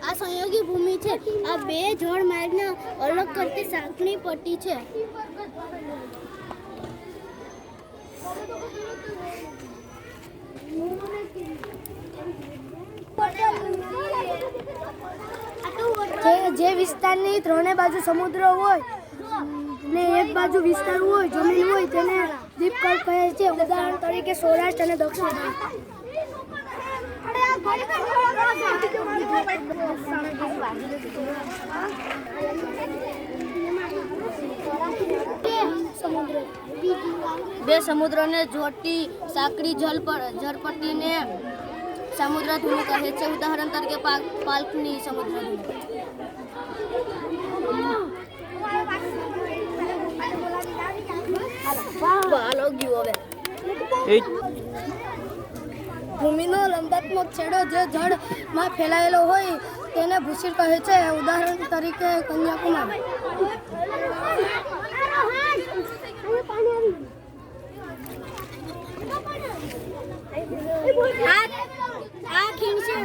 આ સંયોગી ભૂમિ છે. આ બે જળમાર્ગને અલગ કરતી સાંકડી પટ્ટી છે. જે વિસ્તારની ત્રણે બાજુ સમુદ્ર હોય ને એક બાજુ વિસ્તાર હોય, જમીન હોય, તેને દ્વીપકલ્પ કહે છે. ઉદાહરણ તરીકે સૌરાષ્ટ્ર અને દક્ષિણ બે સમુદ્રને જોડતી સાંકડી જળપટ્ટીને સમુદ્રધુની કહે છે. ઉદાહરણ તરીકે પાલ્કની સમુદ્રધુની. ભૂમિનો લંબાત્મક છેડો જે જળમાં ફેલાયેલો હોય તેને ભૂશિર કહે છે. ઉદાહરણ તરીકે કન્યાકુમારી. આ ખીણ છે.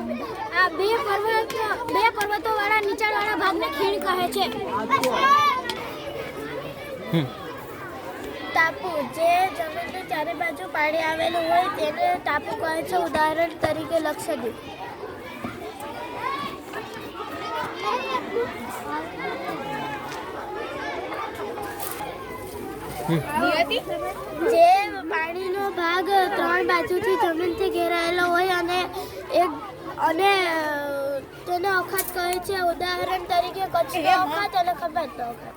આ બે પર્વતો વાળા નીચાણવાળા ભાગને ખીણ કહે છે. ટાપુ જે જમીનની ચારે બાજુ પાણી આવેલું હોય તેને ટાપુ કહે છે. ઉદાહરણ તરીકે લક્ષદ્વીપ. જે પાણીનો ભાગ ત્રણ બાજુથી જમીનથી ઘેરાયેલો હોય અને તેને અખાત કહે છે. ઉદાહરણ તરીકે કચ્છનો અખાત અને ખંભાતનો અખાત.